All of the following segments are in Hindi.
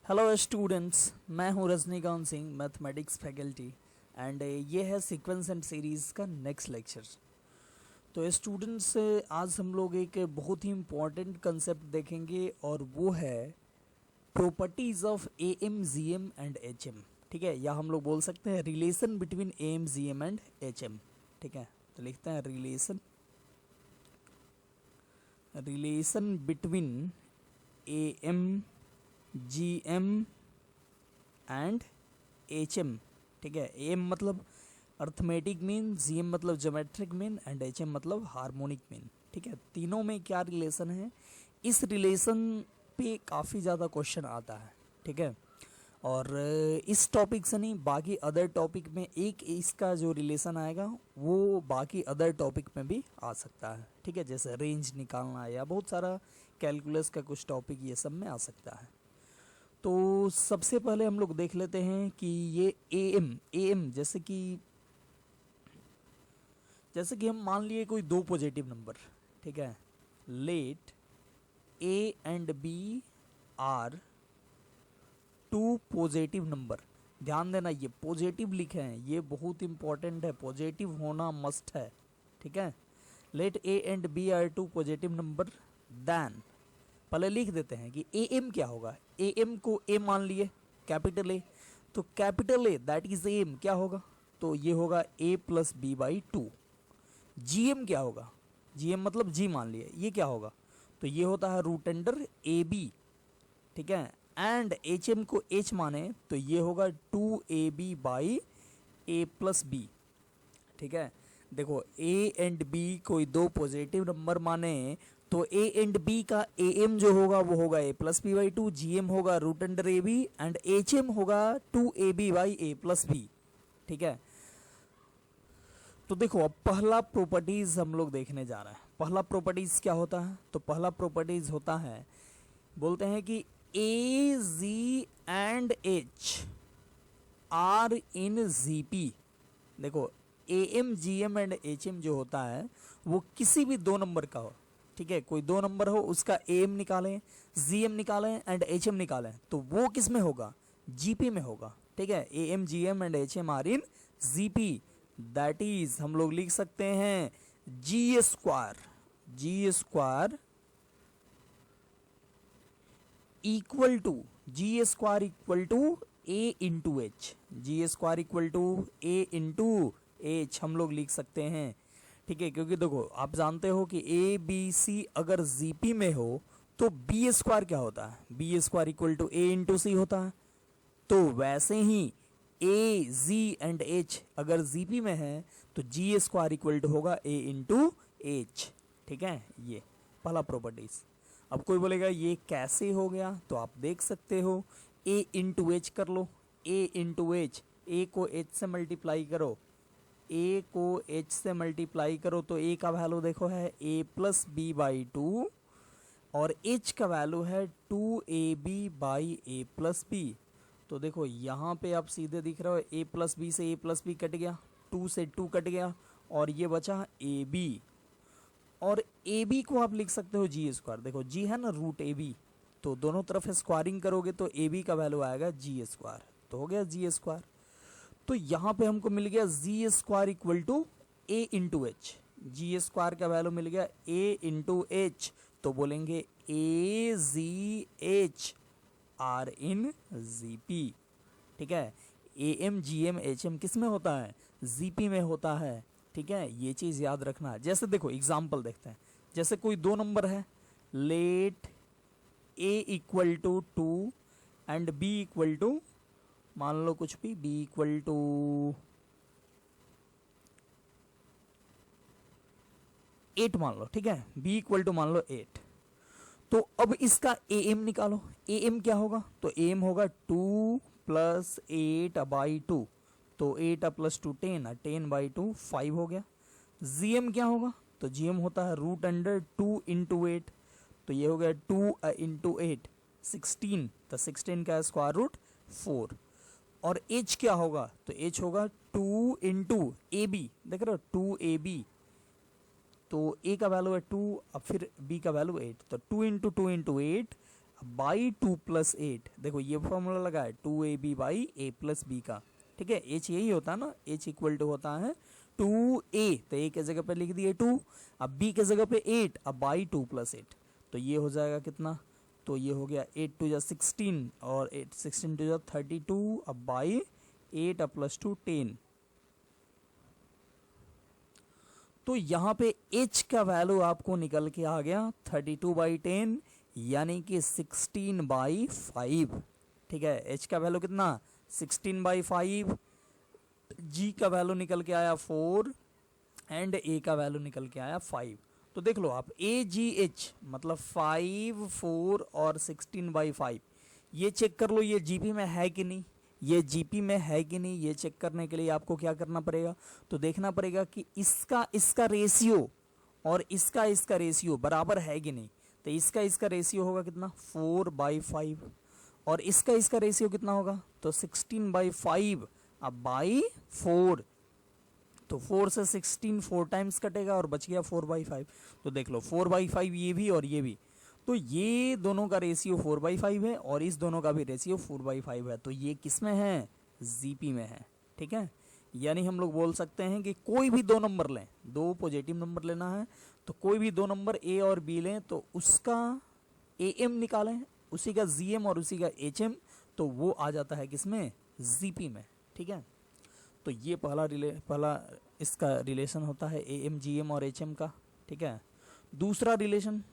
हेलो स्टूडेंट्स, मैं हूं Rajinikanth Singh, mathematics faculty. And ये है सीक्वेंस एंड सीरीज़ का नेक्स्ट लेक्चर। तो स्टूडेंट्स, आज हम लोग एक बहुत ही इम्पॉर्टेंट कंसेप्ट देखेंगे और वो है properties of A M G M and H M. ठीक है, या हम लोग बोल सकते हैं relation between A M G M and H M. ठीक है, तो लिखते हैं relation between A M G M and H M. ठीक है, एम मतलब अर्थमेटिक मीन, जी एम मतलब geometric mean and H M मतलब हार्मोनिक मीन। ठीक है, तीनों में क्या रिलेशन है, इस रिलेशन पे काफ़ी ज़्यादा क्वेश्चन आता है। ठीक है, और इस टॉपिक से नहीं, बाकी अदर टॉपिक में एक इसका जो रिलेशन आएगा वो बाकी अदर टॉपिक में भी आ सकता है। ठीक है, जैसे रेंज निकालना या बहुत सारा कैलकुलस का कुछ टॉपिक ये सब में आ सकता है। तो सबसे पहले हम लोग देख लेते हैं कि ये ए एम जैसे कि हम मान लिए कोई दो पॉजिटिव नंबर। ठीक है, let A and B are two positive number. ध्यान देना, ये पॉजिटिव लिखे हैं, ये बहुत इंपॉर्टेंट है, पॉजिटिव होना मस्ट है। ठीक है, let A and B are two positive number, then पहले लिख देते हैं कि ए एम क्या होगा। ए एम को ए मान लिए, कैपिटल ए, तो capital A that is M क्या होगा, तो ये होगा A plus B by two. G M क्या होगा, जी एम मतलब जी मान लिए, ये क्या होगा, तो ये होता है रूट अंडर ए बी। ठीक है, एंड एच एम को एच माने तो ये होगा two A B by A plus B. ठीक है, देखो ए एंड बी कोई दो पॉजिटिव नंबर माने तो ए एंड बी का ए एम जो होगा वो होगा A plus B by two, G M होगा root under A B and H M होगा two A B by A plus B. ठीक है, तो देखो अब पहला प्रॉपर्टीज हम लोग देखने जा रहे हैं। पहला प्रॉपर्टीज क्या होता है, तो पहला प्रॉपर्टीज होता है, बोलते हैं कि A G and H are in G P. देखो A M G M and H M जो होता है वो किसी भी दो नंबर का हो। ठीक है, कोई दो नंबर हो, उसका ए एम निकालें, जी एम निकालें एंड एच एम निकालें, तो वो किस में होगा, जीपी में होगा। ठीक है, A M G M and H M are in GP, that is हम लोग लिख सकते हैं G square equal to A into H. G square equal to A into H हम लोग लिख सकते हैं। ठीक है, क्योंकि देखो आप जानते हो कि ए बी सी अगर जीपी में हो तो बी स्क्वायर क्या होता है, B square equal to A into C होता है। तो वैसे ही ए जी एंड एच अगर जीपी में है तो जी स्क्वायर इक्वल टू होगा ए इंटू एच। ठीक है, ये पहला प्रॉपर्टीज। अब कोई बोलेगा ये कैसे हो गया, तो आप देख सकते हो ए इंटू एच कर लो, ए इंटू एच, ए को एच से मल्टीप्लाई करो, ए को एच से मल्टीप्लाई करो तो ए का वैल्यू देखो है A plus B by two और एच का वैल्यू है two A B by A plus B. तो देखो यहाँ पे आप सीधे दिख रहे हो ए प्लस बी से ए प्लस बी कट गया, टू से टू कट गया और ये बचा ए बी, और ए बी को आप लिख सकते हो जी स्क्वायर। देखो जी है ना रूट ए बी, तो दोनों तरफ स्क्वायरिंग करोगे तो ए बी का वैल्यू आएगा जी स्क्वायर, तो हो गया जी स्क्वायर। तो यहाँ पे हमको मिल गया G square equal to A into H, G square का वैल्यू मिल गया ए इंटू एच, तो बोलेंगे A G H are in G P. ठीक है, A M G M H M किस में होता है, जी पी में होता है। ठीक है, ये चीज़ याद रखना है। जैसे देखो एग्जाम्पल देखते हैं, जैसे कोई दो नंबर है, let A equal to two and B equal to, मान लो कुछ भी, बी इक्वल टू 8 मान लो। ठीक है, बी इक्वल टू मान लो 8। तो अब इसका ए एम निकालो, ए एम क्या होगा, तो ए एम होगा 2 प्लस 8 बाई टू, तो 8 प्लस 2 10, 10 बाई टू 5 हो गया। जी एम क्या होगा, तो जी एम होता है रूट अंडर 2 इंटू 8, तो ये हो गया 2 इंटू 8 16, तो 16 का स्क्वायर रूट 4। और एच क्या होगा, तो एच होगा 2 इंटू ए बी, देख रहे हो 2 ए बी, तो ए का वैल्यू है 2, अब फिर बी का वैल्यू 8, तो 2 इंटू 8, बाई 2+8, देखो ये फॉर्मूला लगा है 2ab by a plus B का, ठीक है। h यही होता है ना, h इक्वल टू होता है 2a, तो a के जगह पे लिख दिए 2, अब b के जगह पे 8, अब बाई 2+8, तो ये हो जाएगा कितना, तो ये हो गया 8 टू 16 और 16 टू 32, अब बाई 8 प्लस 2 10। तो यहाँ पे h का वैल्यू आपको निकल के आ गया 32/10 यानी कि 16/5, ठीक है। h का वैल्यू कितना 16/5, g का वैल्यू निकल के आया 4 एंड a का वैल्यू निकल के आया 5। तो देख लो आप AGH मतलब 5, 4 और 16/5, ये चेक कर लो ये जीपी में है कि नहीं, ये जीपी में है कि नहीं। ये चेक करने के लिए आपको क्या करना पड़ेगा, तो देखना पड़ेगा कि इसका रेशियो और इसका रेशियो बराबर है कि नहीं। तो इसका रेशियो होगा कितना 4/5 और इसका रेशियो कितना होगा, तो 16/5 अब बाई 4, तो 4 से 16 4 टाइम्स कटेगा और बच गया 4/5। तो देख लो 4/5 ये भी और ये भी, तो ये दोनों का रेशियो 4/5 है और इस दोनों का भी रेशियो 4/5 है। तो ये किस में है, जीपी में है, ठीक है। यानी हम लोग बोल सकते हैं कि कोई भी दो नंबर लें, दो पॉजिटिव नंबर लेना है तो कोई भी दो नंबर ए और बी लें तो उसका एम निकालें, उसी का जीएम और उसी का एचएम, तो वो आ जाता है किसमें, जीपी में, ठीक है। तो ये पहला इसका रिलेशन होता है एएम जीएम और एचएम का, ठीक है। दूसरा रिलेशन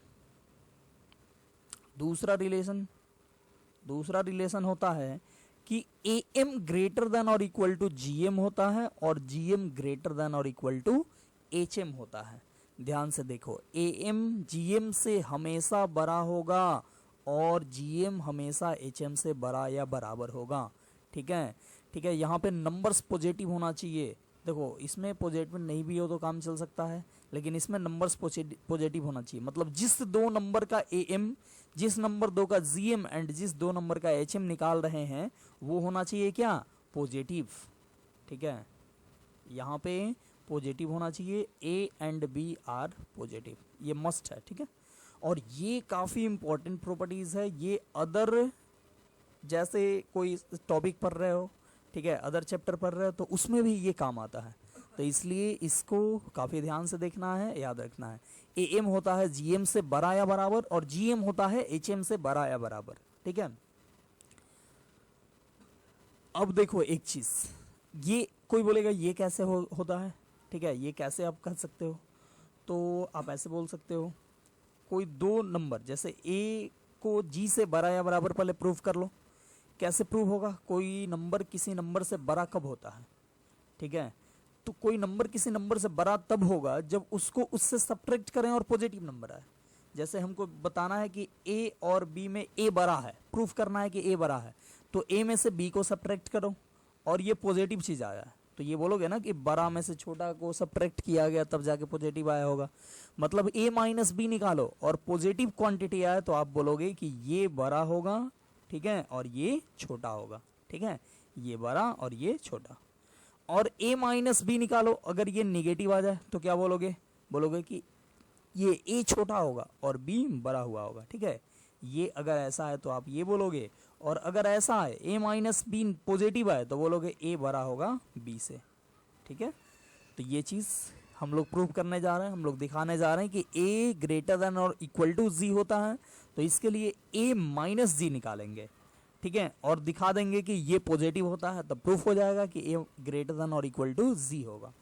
होता है कि एएम ग्रेटर देन और इक्वल टू जीएम होता है और जीएम ग्रेटर देन और इक्वल टू एचएम होता है। ध्यान से देखो, एएम जीएम से हमेशा बड़ा होगा और जीएम हमेशा एचएम से बड़ा या बराबर होगा, ठीक है। ठीक है, यहाँ पे नंबर्स पॉजिटिव होना चाहिए। देखो इसमें पॉजिटिव नहीं भी हो तो काम चल सकता है, लेकिन इसमें नंबर्स पॉजिटिव होना चाहिए। मतलब जिस दो नंबर का एएम, जिस नंबर दो का जीएम एंड जिस दो नंबर का एचएम निकाल रहे हैं वो होना चाहिए क्या, पॉजिटिव, ठीक है। यहाँ पे पॉजिटिव होना चाहिए, A and B are positive, ये मस्ट है, ठीक है। और ये काफ़ी इंपॉर्टेंट प्रॉपर्टीज़ है, ये अदर जैसे कोई टॉपिक पढ़ रहे हो, ठीक है, अदर चैप्टर पढ़ रहे हो तो उसमें भी ये काम आता है। तो इसलिए इसको काफ़ी ध्यान से देखना है, याद रखना है। एएम होता है जीएम से बड़ा या बराबर और जीएम होता है एचएम से बड़ा या बराबर, ठीक है। अब देखो एक चीज़, ये कोई बोलेगा ये कैसे होता है, ठीक है, ये कैसे आप कर सकते हो, तो आप ऐसे बोल सकते हो, कोई दो नंबर जैसे ए को जी से बड़ा या बराबर पहले प्रूव कर लो। कैसे प्रूव होगा, कोई नंबर किसी नंबर से बड़ा कब होता है, ठीक है। तो कोई नंबर किसी नंबर से बड़ा तब होगा जब उसको उससे सब्ट्रैक्ट करें और पॉजिटिव नंबर आए। जैसे हमको बताना है कि ए और बी में ए बड़ा है, प्रूफ करना है कि ए बड़ा है, तो ए में से बी को सब्ट्रैक्ट करो और ये पॉजिटिव चीज़ आया है, तो ये बोलोगे ना कि बड़ा में से छोटा को सब्ट्रैक्ट किया गया तब जाके पॉजिटिव आया होगा। मतलब ए माइनस बी निकालो और पॉजिटिव क्वांटिटी आए तो आप बोलोगे कि ये बड़ा होगा, ठीक है, और ये छोटा होगा, ठीक है, ये बड़ा और ये छोटा। और a माइनस बी निकालो, अगर ये निगेटिव आ जाए तो क्या बोलोगे, बोलोगे कि ये a छोटा होगा और b बड़ा हुआ होगा, ठीक है। ये अगर ऐसा है तो आप ये बोलोगे, और अगर ऐसा है a माइनस बी पॉजिटिव आए तो बोलोगे a बड़ा होगा b से, ठीक है। तो ये चीज़ हम लोग प्रूव करने जा रहे हैं, हम लोग दिखाने जा रहे हैं कि a ग्रेटर देन और इक्वल टू z होता है, तो इसके लिए a माइनस जी निकालेंगे, ठीक है, और दिखा देंगे कि ये पॉजिटिव होता है, तब प्रूफ हो जाएगा कि a ग्रेटर देन और इक्वल टू z होगा।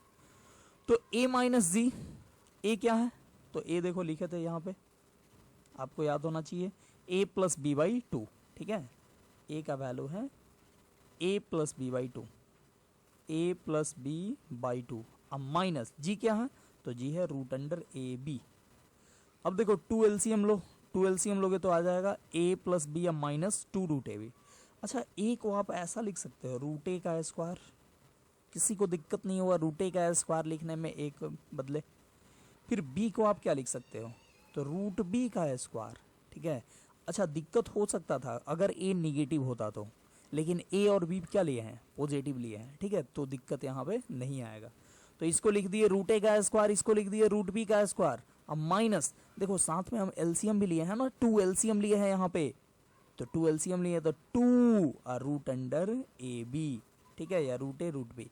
तो a माइनस जी, a क्या है, तो a देखो लिखे थे यहाँ पे, आपको याद होना चाहिए, a प्लस बी बाई 2, ठीक है। a का वैल्यू है a plus B by 2, a plus B by 2। अब माइनस जी क्या है, तो जी है रूट अंडर ए बी। अब देखो 2 एलसीएम लो, 2 एलसीएम लोगे तो आ जाएगा a प्लस बी या माइनस 2 रूट ए बी। अच्छा, a को आप ऐसा लिख सकते हो रूट ए का स्क्वायर, किसी को दिक्कत नहीं होगा रूट ए का स्क्वायर लिखने में एक बदले। फिर b को आप क्या लिख सकते हो, तो रूट बी का स्क्वायर, ठीक है। अच्छा, दिक्कत हो सकता था अगर a निगेटिव होता तो, लेकिन a और b क्या लिए हैं, पॉजिटिव लिए हैं, ठीक है, तो दिक्कत यहाँ पे नहीं आएगा। तो इसको लिख दिए रूट ए का स्क्वायर, इसको लिख दिए रूट बी का स्क्वायर। अब माइनस, देखो साथ में हम एलसीएम भी लिए हैं ना, 2 एलसीएम लिए हैं यहाँ पे, तो 2 एलसीएम लिए तो 2 रूट अंडर ए बी, ठीक है, या रूट ए रूट बी।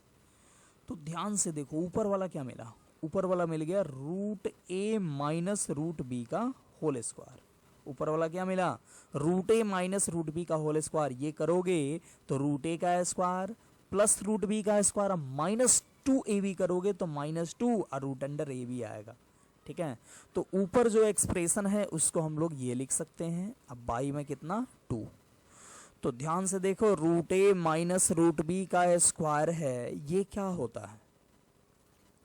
तो ध्यान से देखो ऊपर वाला क्या मिला, ऊपर वाला मिल गया root A minus root B का होल स्क्वायर। ऊपर वाला क्या मिला, root A minus root B का होल स्क्वायर। ये करोगे तो रूट ए का स्क्वायर प्लस रूट बी का स्क्वायर, माइनस 2ab करोगे तो -2 और रूट अंडर ए बी आएगा, ठीक है। तो ऊपर जो एक्सप्रेशन है उसको हम लोग ये लिख सकते हैं। अब बाई में कितना 2। तो ध्यान से देखो root A minus root B का स्क्वायर है, ये क्या होता है,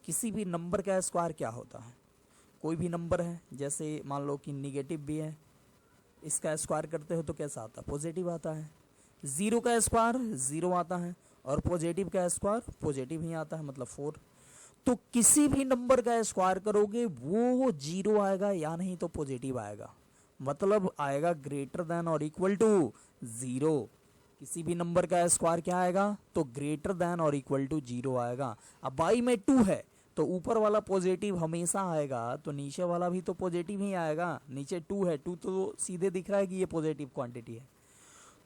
किसी भी नंबर का स्क्वायर क्या होता है, कोई भी नंबर है, जैसे मान लो कि निगेटिव भी है, इसका स्क्वायर करते हो तो कैसा आता है, पॉजिटिव आता है। 0 का स्क्वायर 0 आता है और पॉजिटिव का स्क्वायर पॉजिटिव ही आता है, मतलब 4। तो किसी भी नंबर का स्क्वायर करोगे वो 0 आएगा या नहीं तो पॉजिटिव आएगा, मतलब आएगा ग्रेटर देन और इक्वल टू 0। किसी भी नंबर का स्क्वायर क्या आएगा, तो ग्रेटर देन और इक्वल टू 0 आएगा। अब बाई में 2 है तो ऊपर वाला पॉजिटिव हमेशा आएगा, तो नीचे वाला भी तो पॉजिटिव ही आएगा। नीचे 2 है, 2 तो सीधे दिख रहा है कि ये पॉजिटिव क्वांटिटी है।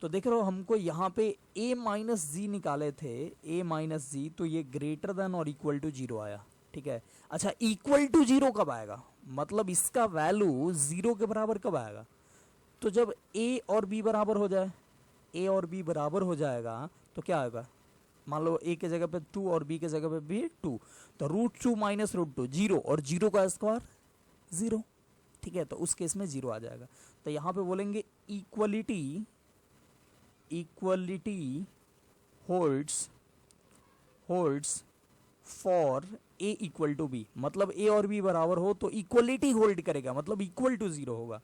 तो देख रहे हो हमको यहाँ पे a माइनस जी निकाले थे, a माइनस जी, तो ये ग्रेटर देन और इक्वल टू 0 आया, ठीक है। अच्छा इक्वल टू 0 कब आएगा, मतलब इसका वैल्यू 0 के बराबर कब आएगा, तो जब a और b बराबर हो जाए, a और b बराबर हो जाएगा तो क्या आएगा, मान लो a के जगह पे 2 और b के जगह पे भी 2, तो √2 माइनस √2 0 और 0 का स्क्वायर 0, ठीक है। तो उस केस में 0 आ जाएगा। तो यहाँ पे बोलेंगे equality holds for a equal to b, मतलब a और b बराबर हो तो इक्वलिटी होल्ड करेगा, मतलब इक्वल टू 0 होगा।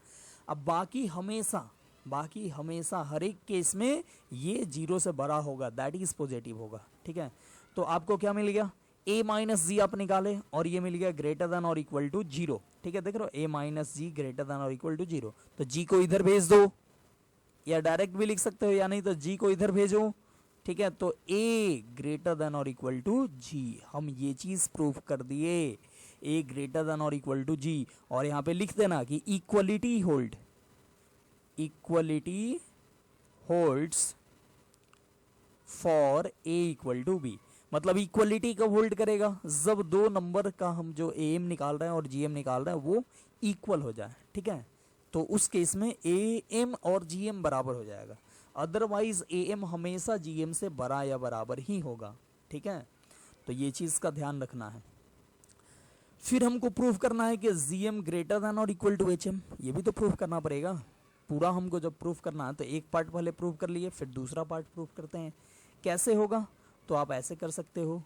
अब बाकी हमेशा हर एक केस में ये 0 से बड़ा होगा, दैट इज पॉजिटिव होगा, ठीक है। तो आपको क्या मिल गया, a माइनस जी आप निकाले और ये मिल गया ग्रेटर देन और इक्वल टू 0, ठीक है। देख रहे हो a minus G greater than और इक्वल टू 0, तो g को इधर भेज दो, या डायरेक्ट भी लिख सकते हो, या नहीं तो g को इधर भेजो, ठीक है। तो a ग्रेटर देन और इक्वल टू g, हम ये चीज प्रूव कर दिए, a ग्रेटर देन और इक्वल टू g। और यहाँ पे लिख देना कि equality holds for a equal to b, मतलब इक्वलिटी कब होल्ड करेगा, जब दो नंबर का हम जो am निकाल रहे हैं और gm निकाल रहे हैं वो इक्वल हो जाए, ठीक है। तो उस केस में am और gm बराबर हो जाएगा, अदरवाइज am हमेशा gm से बड़ा या बराबर ही होगा, ठीक है। तो ये चीज का ध्यान रखना है। फिर हमको प्रूव करना है कि gm ग्रेटर देन और इक्वल टू hm, ये भी तो प्रूव करना पड़ेगा। पूरा हमको जब प्रूव करना है तो एक पार्ट पहले प्रूव कर लिए, फिर दूसरा पार्ट प्रूव करते हैं। कैसे होगा, तो आप ऐसे कर सकते हो,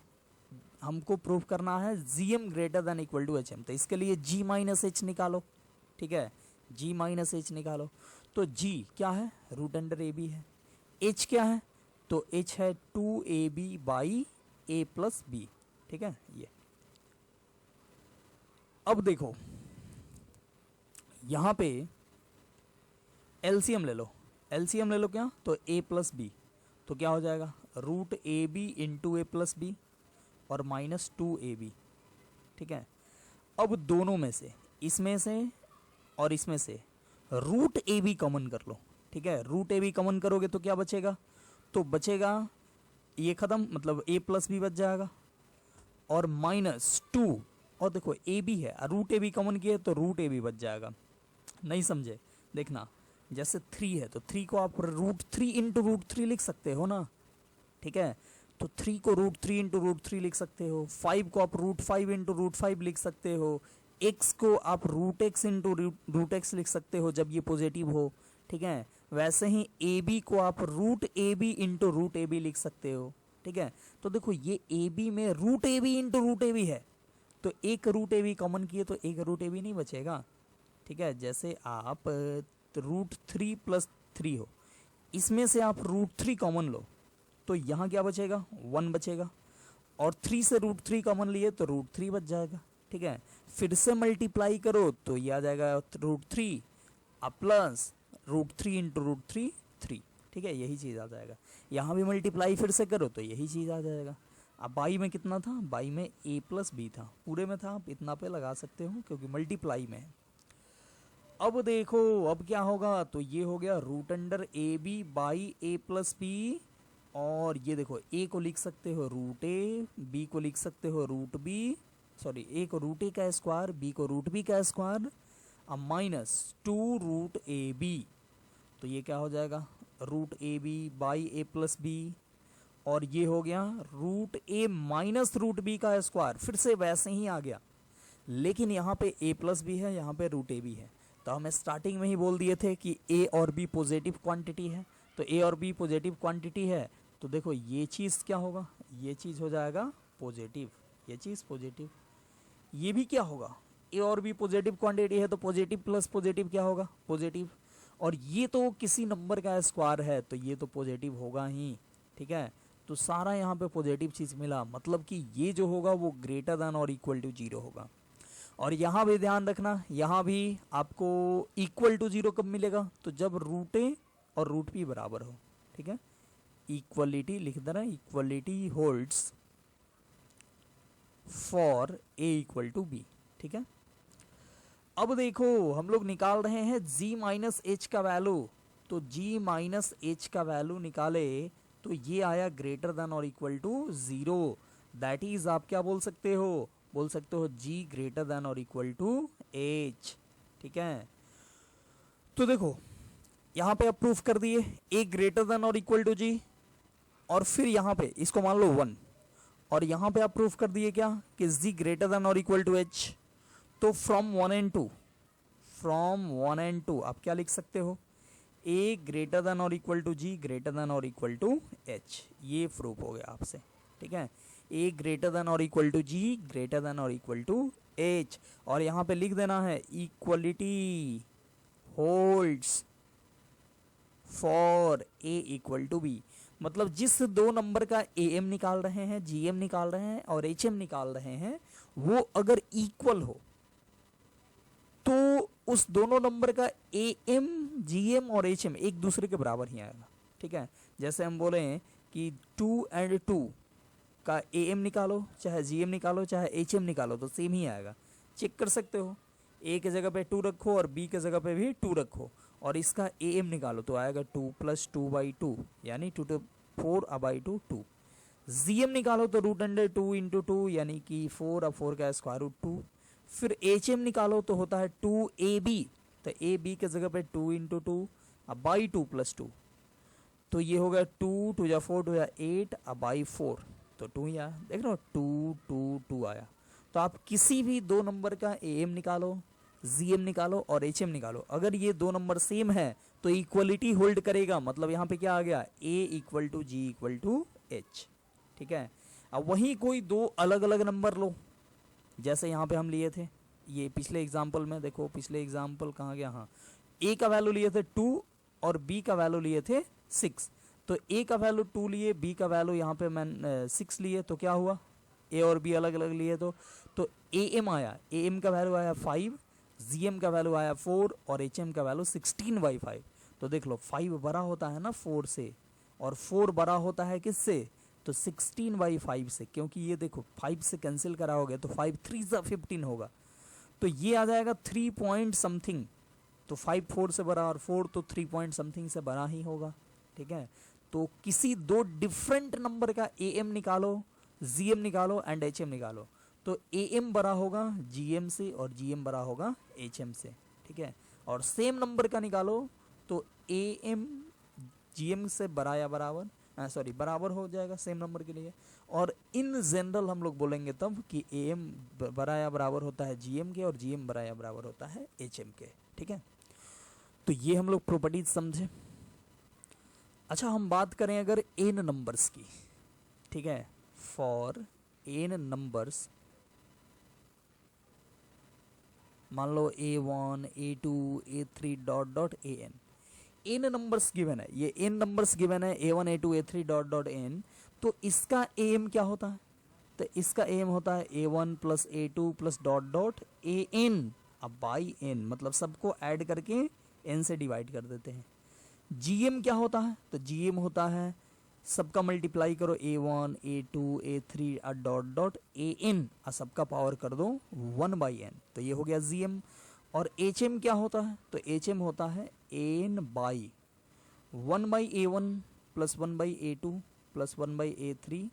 हमको प्रूव करना है gm greater than equal to hm, तो इसके लिए g माइनस एच निकालो, ठीक है, g माइनस एच निकालो। तो g क्या है, रूट अंडर ए बी है, h क्या है, तो h है 2ab by a plus B, ठीक है। ये अब देखो यहां पे एलसीएम ले लो, क्या, तो a प्लस बी, तो क्या हो जाएगा root A B into A plus B और -2ab, ठीक है। अब दोनों में से, इसमें से और इसमें से रूट ए बी कॉमन कर लो, ठीक है। रूट ए बी कॉमन करोगे तो क्या बचेगा, तो बचेगा ये खत्म, मतलब a प्लस बी बच जाएगा और -2, और देखो ए बी है, रूट ए बी कॉमन किए तो रूट ए बी बच जाएगा। नहीं समझे, देखना, जैसे 3 है तो 3 को आप √3 इंटू √3 लिख सकते हो ना, ठीक है। तो 3 को √3 इंटू √3 लिख सकते हो, 5 को आप √5 इंटू √5 लिख सकते हो, x को आप √x इंटू √x लिख सकते हो जब ये पॉजिटिव हो, ठीक है। वैसे ही ए बी को आप √ab इंटू √ab लिख सकते हो, ठीक है। तो देखो ये ए बी में √ab इंटू √ab है, तो एक √ab कॉमन किए तो एक √ab नहीं बचेगा, ठीक है। जैसे आप √3 + 3 हो, इसमें से आप √3 कॉमन लो तो यहाँ क्या बचेगा, 1 बचेगा, और 3 से √3 कॉमन लिए तो √3 बच जाएगा, ठीक है। फिर से मल्टीप्लाई करो तो ये आ जाएगा √3 प्लस √3 इंटू √3 3, ठीक है, यही चीज़ आ जाएगा। यहाँ भी मल्टीप्लाई फिर से करो तो यही चीज़ आ जाएगा। अब बाई में कितना था, बाई में a प्लस बी था, पूरे में था आप इतना पे लगा सकते हो क्योंकि मल्टीप्लाई में है। अब देखो अब क्या होगा, तो ये हो गया root under A B by A plus B, और ये देखो ए को लिख सकते हो रूट ए, बी को लिख सकते हो रूट बी, सॉरी ए को रूट ए का स्क्वायर, बी को रूट बी का स्क्वायर, अब माइनस 2 रूट ए बी, तो ये क्या हो जाएगा root A B by A plus B, और ये हो गया root A minus root B का स्क्वायर, फिर से वैसे ही आ गया, लेकिन यहाँ पे ए प्लस बी है, यहाँ पे रूट ए बी है, तो हमें स्टार्टिंग में ही बोल दिए थे कि ए और बी पॉजिटिव क्वांटिटी है, तो ए और बी पॉजिटिव क्वांटिटी है, तो देखो ये चीज़ क्या होगा, ये चीज़ हो जाएगा पॉजिटिव, ये चीज़ पॉजिटिव, ये भी क्या होगा, ए और बी पॉजिटिव क्वांटिटी है, तो पॉजिटिव प्लस पॉजिटिव क्या होगा पॉजिटिव, और ये तो किसी नंबर का स्क्वायर है, तो ये तो पॉजिटिव होगा ही, ठीक है, तो सारा यहाँ पे पॉजिटिव चीज़ मिला, मतलब कि ये जो होगा वो ग्रेटर देन और इक्वल टू 0 होगा। और यहाँ भी ध्यान रखना, यहाँ भी आपको इक्वल टू 0 कब मिलेगा, तो जब रूट ए और रूट बी बराबर हो, ठीक है, इक्वलिटी लिख देना, equality holds for A equal to B, ठीक है। अब देखो हम लोग निकाल रहे हैं g माइनस एच का वैल्यू, तो g माइनस एच का वैल्यू निकाले तो ये आया ग्रेटर देन और इक्वल टू 0, दैट इज आप क्या बोल सकते हो g ग्रेटर देन और इक्वल टू h, ठीक है। तो देखो यहाँ पे आप प्रूफ कर दिए a ग्रेटर देन और इक्वल टू g, और फिर यहाँ पे इसको मान लो 1, और यहाँ पे आप प्रूफ कर दिए क्या कि g ग्रेटर देन और इक्वल टू h, तो फ्रॉम 1 एंड 2 आप क्या लिख सकते हो, a ग्रेटर देन और equal to g greater than और इक्वल टू h, ये प्रूफ हो गया आपसे, ठीक है, a ग्रेटर देन और equal to g greater than और इक्वल टू h, और यहाँ पे लिख देना है equality holds for a equal to b, मतलब जिस दो नंबर का am निकाल रहे हैं, gm निकाल रहे हैं और hm निकाल रहे हैं, वो अगर इक्वल हो तो उस दोनों नंबर का am, gm और hm एक दूसरे के बराबर ही आएगा, ठीक है। जैसे हम बोले कि 2 and 2 का am निकालो, चाहे gm निकालो, चाहे hm निकालो, तो सेम ही आएगा, चेक कर सकते हो, a की जगह पे 2 रखो और b की जगह पे भी 2 रखो, और इसका am निकालो तो आएगा 2 + 2/2 यानी 2 to 4/2 2, gm निकालो तो रूट अंडर 2 × 2 यानी कि 4 और 4 का स्क्वायर रूट 2, फिर hm निकालो तो होता है 2ab, तो ab की जगह पे 2 × 2 अब बाई 2 + 2, तो ये हो गया 2 2 या 4 2 या 8 अब बाई 4, तो 2 ही आया, देख रहे हो 2 2 2 आया। तो आप किसी भी दो नंबर का am निकालो, gm निकालो और hm निकालो, अगर ये दो नंबर सेम है तो इक्वलिटी होल्ड करेगा, मतलब यहाँ पे क्या आ गया a equal to g equal to h, ठीक है। अब वहीं कोई दो अलग अलग नंबर लो, जैसे यहाँ पे हम लिए थे, ये पिछले एग्जाम्पल में देखो, पिछले एग्जाम्पल कहाँ गया, हाँ, a का वैल्यू लिए थे 2 और b का वैल्यू लिए थे 6, तो a का वैल्यू 2 लिए, b का वैल्यू यहाँ पे मैं 6 लिए, तो क्या हुआ a और b अलग अलग लिए, तो am आया, am का वैल्यू आया 5, gm का वैल्यू आया 4 और hm का वैल्यू 16/5, तो देख लो 5 बड़ा होता है ना 4 से, और 4 बड़ा होता है किससे, तो 16/5 से, क्योंकि ये देखो 5 से कैंसिल कराओगे तो 5 3 15 होगा, तो ये आ जाएगा 3 पॉइंट समथिंग, तो 5 4 से बड़ा और 4 तो 3 पॉइंट समथिंग से बड़ा ही होगा, ठीक है। तो किसी दो डिफरेंट नंबर का am निकालो, gm निकालो एंड hm निकालो, तो am बड़ा होगा gm से और gm बड़ा होगा hm से, ठीक है। और सेम नंबर का निकालो तो am gm से बड़ा या बराबर, सॉरी बराबर हो जाएगा सेम नंबर के लिए, और इन जनरल हम लोग बोलेंगे तब कि am बड़ा या बराबर होता है gm के और gm बड़ा या बराबर होता है hm के, ठीक है। तो ये हम लोग प्रॉपर्टीज समझे। अच्छा हम बात करें अगर n नंबर्स की, ठीक है, फॉर n नंबर्स, मान लो a1 a2 a3 dot dot an, n numbers given है, ये n नंबर्स गिवन है a1 a2 a3 dot dot n, तो इसका am क्या होता है, तो इसका am होता है a1 + a2 + dot dot an, अब बाई n, मतलब सबको ऐड करके n से डिवाइड कर देते हैं। gm क्या होता है, तो gm होता है सबका मल्टीप्लाई करो a1 a2 a3 dot dot an, सबका पावर कर दो 1/n, तो ये हो गया gm। और एच एम क्या होता है, तो एच एम होता है N by 1/A1 plus 1/A2 plus 1/A3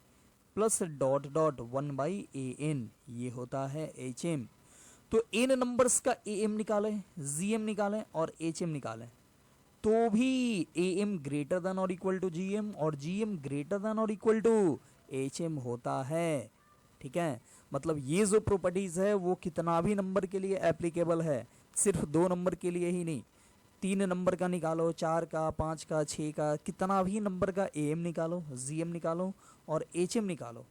plus dot dot 1/AN, ये होता है एच एम। तो एन नंबर्स का ए एम निकालें, जी एम निकालें और एच एम निकालें, तो भी ए एम ग्रेटर देन और इक्वल टू जी एम और जी एम ग्रेटर देन और इक्वल टू एच एम होता है। ठीक है, मतलब ये जो प्रॉपर्टीज है वो कितना भी नंबर के लिए एप्लीकेबल है, सिर्फ 2 नंबर के लिए ही नहीं, 3 नंबर का निकालो, 4 का, 5 का, 6 का, कितना भी नंबर का ए एम निकालो, जी एम निकालो और एच एम निकालो,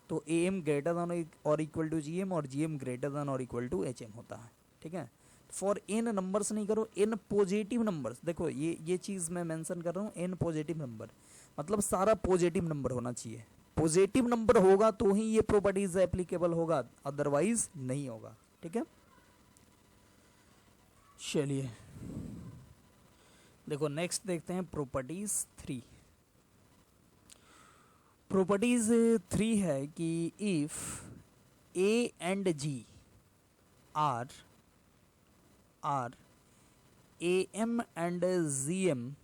तो ए एम ग्रेटर देन और इक्वल टू जी एम और जी एम ग्रेटर देन और इक्वल टू एच एम होता है। ठीक है, फॉर एन नंबर्स नहीं करो, एन पॉजिटिव नंबर्स, देखो ये चीज़ मैं मेंशन कर रहा हूँ, एन पॉजिटिव नंबर मतलब सारा पॉजिटिव नंबर होना चाहिए, पॉजिटिव नंबर होगा तो ही ये प्रॉपर्टीज एप्लीकेबल होगा, अदरवाइज नहीं होगा। ठीक है, चलिए देखो नेक्स्ट देखते हैं प्रॉपर्टीज 3। प्रॉपर्टीज 3 है कि if A and G are A M and G M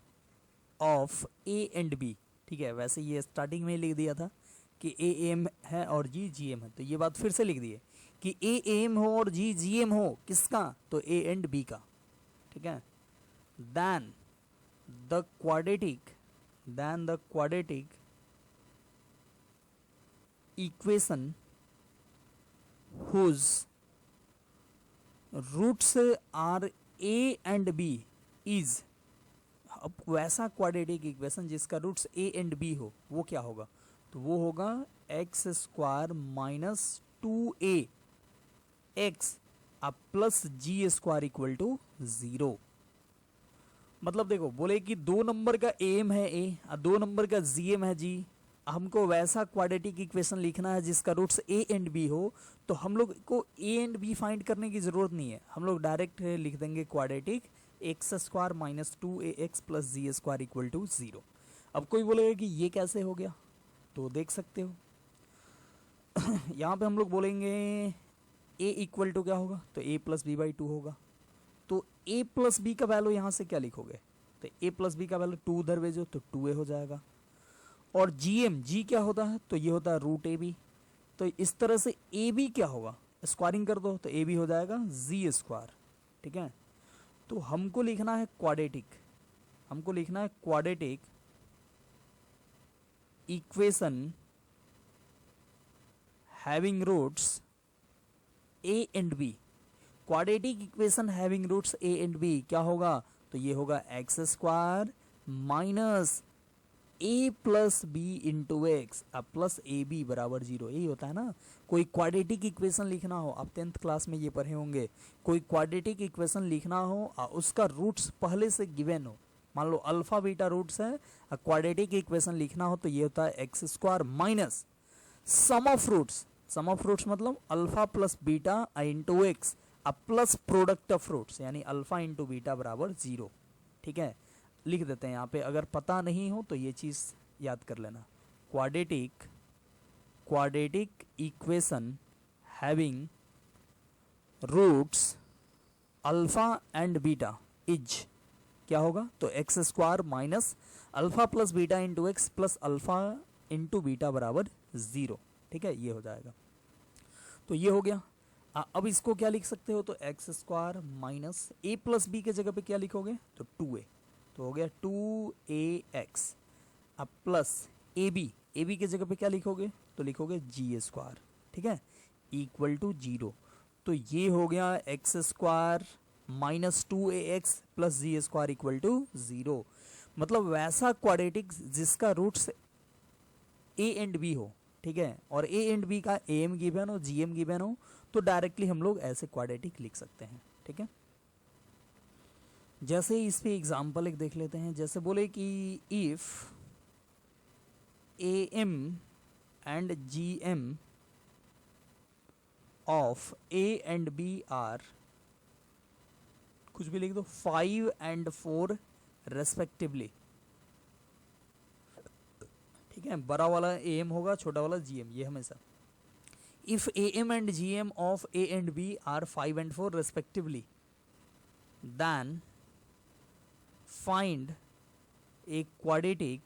of A and B, ठीक है, वैसे ये स्टार्टिंग में लिख दिया था कि ए एम है और जी जी एम है, तो ये बात फिर से लिख दी है कि ए एम हो और जी जी एम हो, किसका, तो ए एंड बी का। ठीक है, then the quadratic equation whose roots are A and B is, अब वैसा क्वाड्रेटिक इक्वेशन जिसका रूट्स ए एंड बी हो वो क्या होगा, तो वो होगा X square minus 2a X अब plus G square equal to 0। मतलब देखो बोले कि 2 नंबर का एम है ए और 2 नंबर का जी एम है जी, हमको वैसा क्वाड्रेटिक इक्वेशन लिखना है जिसका रूट्स ए एंड बी हो, तो हम लोग को ए एंड बी फाइंड करने की जरूरत नहीं है, हम लोग डायरेक्ट लिख देंगे quadratic X square minus 2a X plus G square equal to 0। अब कोई बोलेगा कि ये कैसे हो गया, तो देख सकते हो यहाँ पे हम लोग बोलेंगे a इक्वल टू क्या होगा, तो a प्लस बी बाई 2 होगा, तो a प्लस बी का वैल्यू यहाँ से क्या लिखोगे, तो a प्लस बी का वैल्यू 2 उधर भेजो तो 2a हो जाएगा, और जी क्या होता है, तो ये होता है रूट ए बी, तो इस तरह से ए बी क्या होगा, स्क्वायरिंग कर दो तो ए बी हो जाएगा जी स्क्वायर। ठीक है, तो हमको लिखना है quadratic equation having roots A and B, quadratic equation having roots A and B क्या होगा, तो ये होगा X square minus a plus B into X अब प्लस ए बी बराबर 0, यही होता है ना। कोई क्वाड्रेटिक इक्वेशन लिखना हो, आप 10th क्लास में ये पढ़े होंगे, कोई क्वाड्रेटिक इक्वेशन लिखना हो और उसका रूट्स पहले से गिवन हो, मान लो अल्फा बीटा रूट्स है, क्वाड्रेटिक इक्वेशन लिखना हो तो ये होता है X square minus sum of roots मतलब alpha plus beta into X अब प्लस प्रोडक्ट ऑफ रूट्स यानी अल्फा इंटू बीटा बराबर 0। ठीक है, लिख देते हैं यहाँ पे, अगर पता नहीं हो तो ये चीज़ याद कर लेना, quadratic equation having roots alpha and beta is क्या होगा, तो X square minus alpha plus beta into X plus alpha into beta बराबर 0। ठीक है, ये हो जाएगा, तो ये हो गया। अब इसको क्या लिख सकते हो, तो एक्स स्क्वायर माइनस ए प्लस बी के जगह पे क्या लिखोगे, तो 2a, तो हो गया 2ax अब प्लस ए बी के जगह पे क्या लिखोगे, तो लिखोगे जी स्क्वायर। ठीक है, इक्वल टू 0, तो ये हो गया X square minus 2ax plus G square equal to 0। मतलब वैसा क्वाड्रेटिक जिसका रूट्स ए एंड बी हो, ठीक है, और ए एंड बी का ए एम गिवन हो जी एम गिवन हो, तो डायरेक्टली हम लोग ऐसे क्वाड्रेटिक लिख सकते हैं। ठीक है, जैसे इस पे एग्जाम्पल एक देख लेते हैं, जैसे बोले कि if A M and G M of A and B are, कुछ भी लिख दो, 5 and 4 रेस्पेक्टिवली। ठीक है, बड़ा वाला ए एम होगा, छोटा वाला जी एम, ये हमेशा। If A M and G M of A and B are 5 and 4 respectively, then find a quadratic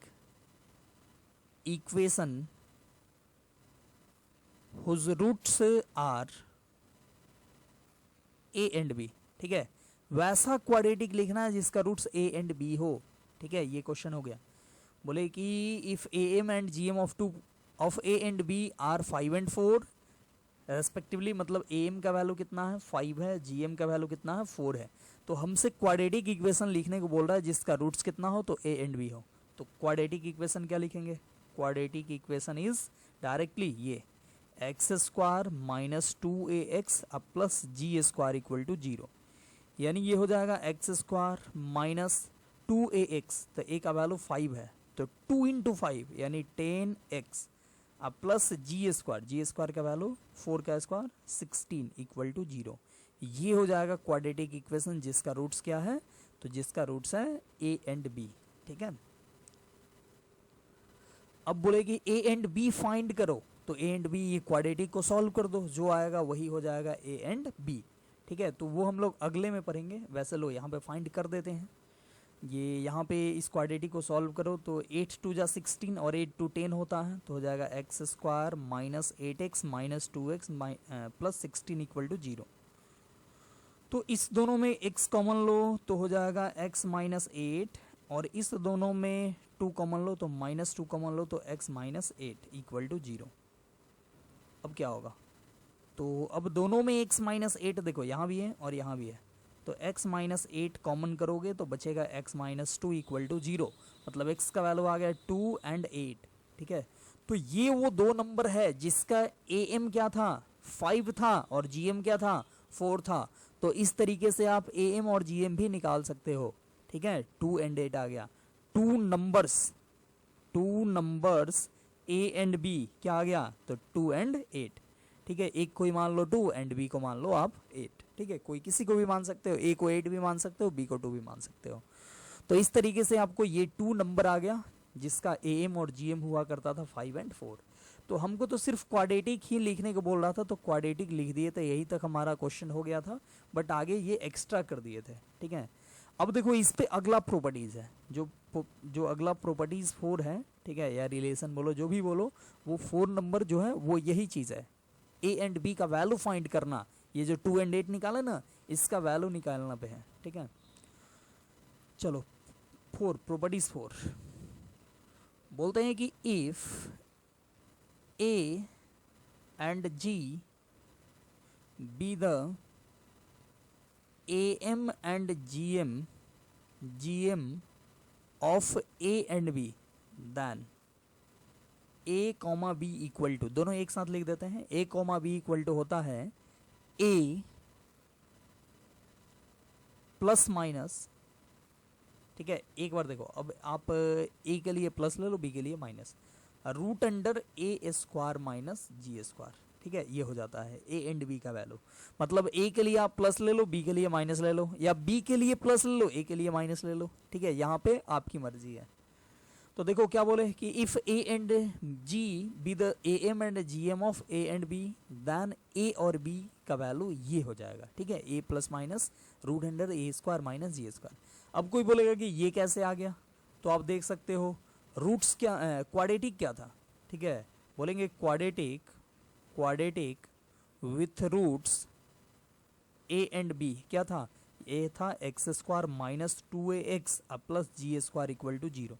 equation whose roots are a and b। ठीक है, वैसा क्वाड्रेटिक लिखना है जिसका रूट्स a एंड b हो। ठीक है, ये क्वेश्चन हो गया। बोले कि if A M and G M of A and B are 5 and 4 respectively, मतलब ए एम का वैल्यू कितना है 5 है, जी एम का वैल्यू कितना है 4 है, तो हमसे क्वाड्रेटिक इक्वेशन लिखने को बोल रहा है जिसका रूट्स कितना हो तो ए एंड बी हो। तो क्वाड्रेटिक इक्वेशन क्या लिखेंगे? क्वाड्रेटिक इक्वेशन इज डायरेक्टली ये एक्स स्क्वायर माइनस 2ax अब plus G square equal to 0, यानी ये हो जाएगा एक्स स्क्वायर माइनस 2ax, तो ए का वैल्यू 5 है तो 2 इंटू 5 यानी 10x अब प्लस जी स्क्वायर का वैल्यू 4 का स्क्वायर 16 इक्वल टू 0। ये हो जाएगा क्वाड्रेटिक इक्वेशन जिसका रूट्स क्या है, तो जिसका रूट्स है a एंड b। ठीक है, अब बोलेगी a एंड b फाइंड करो, तो a एंड b ये क्वाड्रेटिक को सॉल्व कर दो, जो आएगा वही हो जाएगा a एंड b। ठीक है, तो वो हम लोग अगले में पढ़ेंगे। वैसे लो यहाँ पे फाइंड कर देते हैं। ये यहाँ पे इस क्वाड्रेटिक को सॉल्व करो तो 8 2 जा 16 और 8 2 10 होता है, तो हो जाएगा X square minus 8x minus 2x plus 16 equal to 0। तो इस दोनों में x कॉमन लो तो हो जाएगा x माइनस 8, और इस दोनों में 2 कॉमन लो तो माइनस 2 कॉमन लो तो x माइनस 8 इक्वल टू 0। अब क्या होगा? तो अब दोनों में x माइनस 8 देखो यहाँ भी है और यहाँ भी है, तो x माइनस 8 कॉमन करोगे तो बचेगा x माइनस 2 इक्वल टू 0, मतलब x का वैल्यू आ गया 2 एंड 8। ठीक है, तो ये वो दो नंबर है जिसका am क्या था 5 था और gm क्या था 4 था। तो इस तरीके से आप am और gm भी निकाल सकते हो। ठीक है, 2 एंड 8 आ गया। Two numbers a and b क्या आ गया, तो 2 एंड 8। ठीक है, एक कोई मान लो 2 एंड b को मान लो आप 8। ठीक है, कोई किसी को भी मान सकते हो, a को 8 भी मान सकते हो, b को 2 भी मान सकते हो। तो इस तरीके से आपको ये 2 नंबर आ गया जिसका am और gm हुआ करता था 5 एंड 4। तो हमको तो सिर्फ क्वाड्रेटिक ही लिखने को बोल रहा था, तो क्वाड्रेटिक लिख दिए थे, यही तक हमारा क्वेश्चन हो गया था, बट आगे ये एक्स्ट्रा कर दिए थे। ठीक है, अब देखो इस पे अगला प्रॉपर्टीज है, जो अगला प्रॉपर्टीज 4 है। ठीक है, या रिलेशन बोलो जो भी बोलो, वो 4 नंबर जो है वो यही चीज़ है, ए एंड बी का वैल्यू फाइंड करना। ये जो 2 एंड 8 निकाले ना, इसका वैल्यू निकालना पे है। ठीक है, चलो 4 प्रॉपर्टीज 4 बोलते हैं कि if A and G be the A M and G M of A and B, then A comma B equal to, दोनों एक साथ लिख देते हैं, A comma B equal to होता है ए प्लस माइनस। ठीक है, एक बार देखो, अब आप ए के लिए प्लस ले लो, बी के लिए minus, root under A square minus G square. ठीक है, ये हो जाता है ए एंड बी का वैल्यू। मतलब ए के लिए आप प्लस ले लो, बी के लिए माइनस ले लो, या बी के लिए प्लस ले लो, ए के लिए माइनस ले लो। ठीक है, यहाँ पे आपकी मर्जी है। तो देखो क्या बोले कि if A and G be the A M and G M of A and B, then A और बी का वैल्यू ये हो जाएगा। ठीक है, A plus minus root under A square minus G square. अब कोई बोलेगा कि ये कैसे आ गया, तो आप देख सकते हो रूट्स क्या, क्वाड्रेटिक क्या था। ठीक है, बोलेंगे quadratic with roots A and B क्या था, ए था एक्स स्क्वायर माइनस 2ax अब plus G square equal to 0।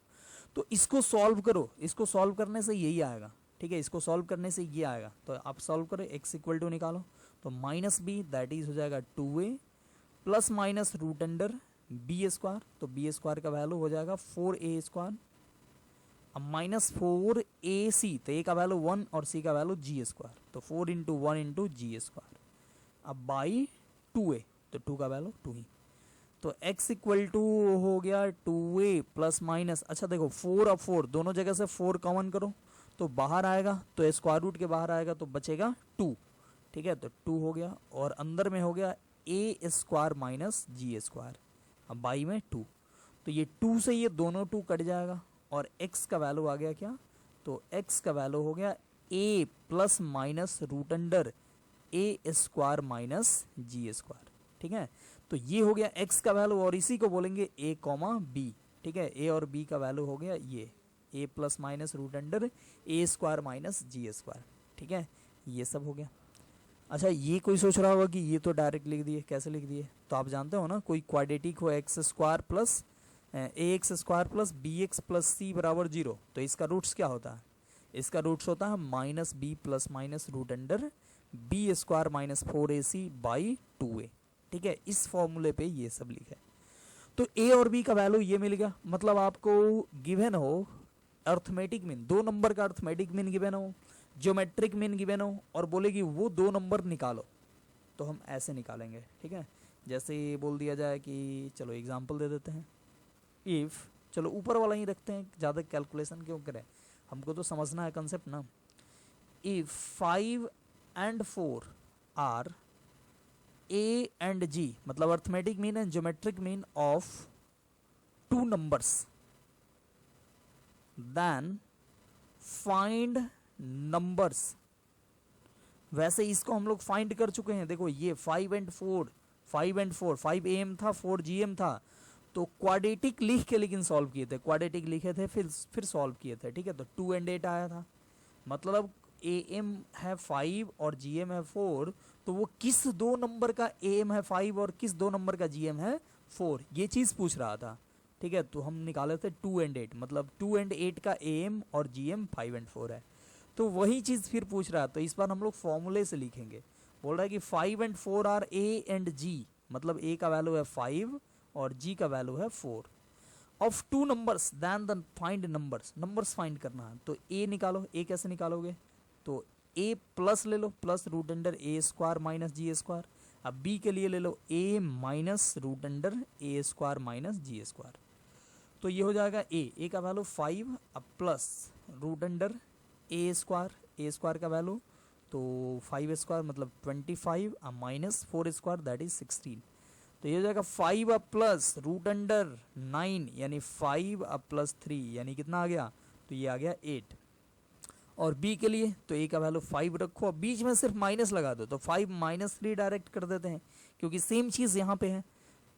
तो इसको सॉल्व करो, इसको सॉल्व करने से यही आएगा। ठीक है, इसको सॉल्व करने से ये आएगा, तो आप सॉल्व करो, x इक्वल टू निकालो, तो माइनस बी दैट इज हो जाएगा 2a plus minus root under B square, तो बी स्क्वायर का वैल्यू हो जाएगा 4a स्क्वायर, अब माइनस 4ac, तो a का वैल्यू 1 और c का वैल्यू g स्क्वायर, तो 4 इंटू 1 इंटू जी स्क्वायर, अब बाई 2a, तो 2 का वैल्यू 2 ही, तो x इक्वल टू हो गया 2a प्लस माइनस। अच्छा देखो 4 और 4 दोनों जगह से 4 कॉमन करो तो बाहर आएगा, तो स्क्वायर रूट के बाहर आएगा तो बचेगा 2। ठीक है, तो 2 हो गया, और अंदर में हो गया a square minus G square, अब बाई में 2, तो ये 2 से ये दोनों 2 कट जाएगा, और x का वैल्यू आ गया क्या, तो x का वैल्यू हो गया a plus minus root under A square minus G square. ठीक है, तो ये हो गया x का वैल्यू, और इसी को बोलेंगे a कॉमा बी, ठीक है। a और b का वैल्यू हो गया ये a plus minus root under A square minus G square, ठीक है। ये सब हो गया। अच्छा, ये कोई सोच रहा होगा कि ये तो डायरेक्ट लिख दिए, कैसे लिख दिए? तो आप जानते हो ना, कोई क्वाड्रेटिक हो X square plus A X square plus B X plus C बराबर 0, तो इसका रूट्स क्या होता है? इसका रूट्स होता है minus B plus minus root under B square minus 4ac by 2a, ठीक है। इस फॉर्मूले पे ये सब लिखा है। तो a और b का वैल्यू ये मिल गया, मतलब आपको गिवन हो अर्थमेटिक मीन, 2 नंबर का अर्थमेटिक मीन गिवन हो, ज्योमेट्रिक मीन गिवन हो, और बोलेगी वो 2 नंबर निकालो, तो हम ऐसे निकालेंगे, ठीक है। जैसे बोल दिया जाए कि चलो एग्जांपल दे देते हैं, इफ़, चलो ऊपर वाला ही रखते हैं, ज़्यादा कैलकुलेशन क्यों करें, हमको तो समझना है कंसेप्ट ना। If 5 and 4 are A and G, मतलब arithmetic mean and geometric mean of 2 numbers, then find numbers. वैसे इसको हम लोग फाइंड कर चुके हैं, देखो ये 5 and 4, 5 am था, 4 gm था, तो क्वाड्रेटिक लिख के लेकिन सॉल्व किए थे, क्वाड्रेटिक लिखे थे फिर सॉल्व किए थे, ठीक है। तो 2 and 8 आया था, मतलब am है 5 और gm है 4, तो वो किस 2 नंबर का am है 5 और किस 2 नंबर का gm है 4, ये चीज़ पूछ रहा था, ठीक है। तो हम निकाले थे 2 and 8, मतलब 2 and 8 का am और gm 5 and 4 है, तो वही चीज़ फिर पूछ रहा है। तो इस बार हम लोग फॉर्मूले से लिखेंगे, बोल रहा है कि 5 and 4 are a and g, मतलब a का वैल्यू है 5 और g का वैल्यू है 4, of 2 numbers then the find numbers, numbers find करना है। तो a निकालो, a कैसे निकालोगे? तो a प्लस ले लो, plus root under A square minus G square. अब b के लिए ले लो a minus root under A square minus G square, तो ये हो जाएगा a का वैल्यू 5, अब plus root under A square का वैल्यू तो 5 स्क्वायर मतलब 25, अब माइनस 4 स्क्वायर दैट इज 16, तो ये हो जाएगा 5 अब प्लस रूट अंडर 9 यानी 5 अब प्लस 3 यानी कितना आ गया? तो ये आ गया 8। और b के लिए तो a का वैल्यू 5 रखो, अब बीच में सिर्फ माइनस लगा दो, तो 5 माइनस 3 डायरेक्ट कर देते हैं, क्योंकि सेम चीज़ यहाँ पे है,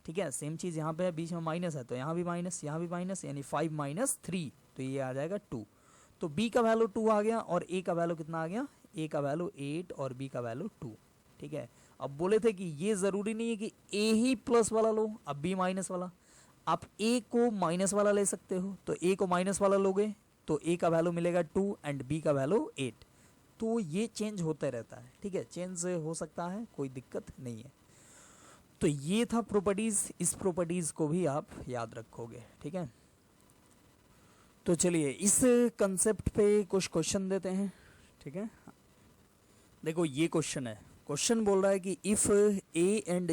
ठीक है। सेम चीज़ यहाँ पे है, बीच में माइनस है, तो यहाँ भी माइनस, यहाँ भी माइनस, यानी 5 माइनस 3, तो ये आ जाएगा 2। तो b का वैल्यू 2 आ गया, और a का वैल्यू कितना आ गया? a का वैल्यू 8 और b का वैल्यू 2, ठीक है। अब बोले थे कि ये ज़रूरी नहीं है कि a ही प्लस वाला लो, अब b माइनस वाला, आप a को माइनस वाला ले सकते हो, तो a को माइनस वाला लोगे तो a का वैल्यू मिलेगा 2 एंड b का वैल्यू 8, तो ये चेंज होते रहता है, ठीक है, चेंज हो सकता है, कोई दिक्कत नहीं है। तो ये था प्रॉपर्टीज़, इस प्रॉपर्टीज़ को भी आप याद रखोगे, ठीक है। तो चलिए इस कंसेप्ट पे कुछ क्वेश्चन देते हैं, ठीक है। देखो ये क्वेश्चन है, क्वेश्चन बोल रहा है कि इफ़ ए एंड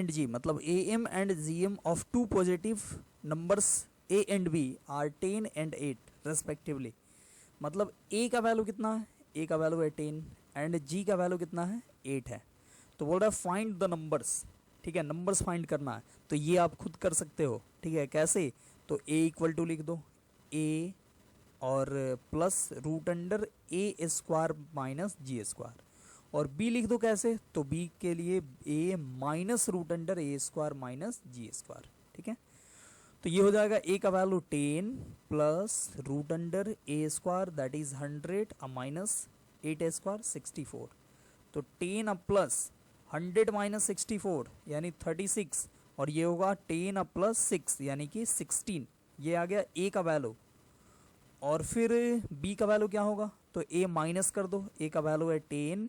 जी मतलब A M and G M of 2 positive numbers A and B are 10 and 8 respectively, मतलब ए का वैल्यू कितना है? ए का वैल्यू है 10 एंड जी का वैल्यू कितना है? 8 है। तो बोल रहा है फाइंड द नंबर्स, ठीक है, नंबर्स फाइंड करना है। तो ये आप खुद कर सकते हो, ठीक है, कैसे? तो a इक्वल टू लिख दो, a और plus root under A square minus G square, और b लिख दो कैसे? तो b के लिए a minus root under A square minus G square, ठीक है। तो ये हो जाएगा a का value 10 plus root under A square that is 100 minus 8 square 64, तो 10 अब प्लस 100 माइनस 64 यानी 36, और ये होगा 10 अब प्लस 6 यानी कि 16, ये आ गया a का वैल्यू। और फिर b का वैल्यू क्या होगा? तो a माइनस कर दो, a का वैल्यू है 10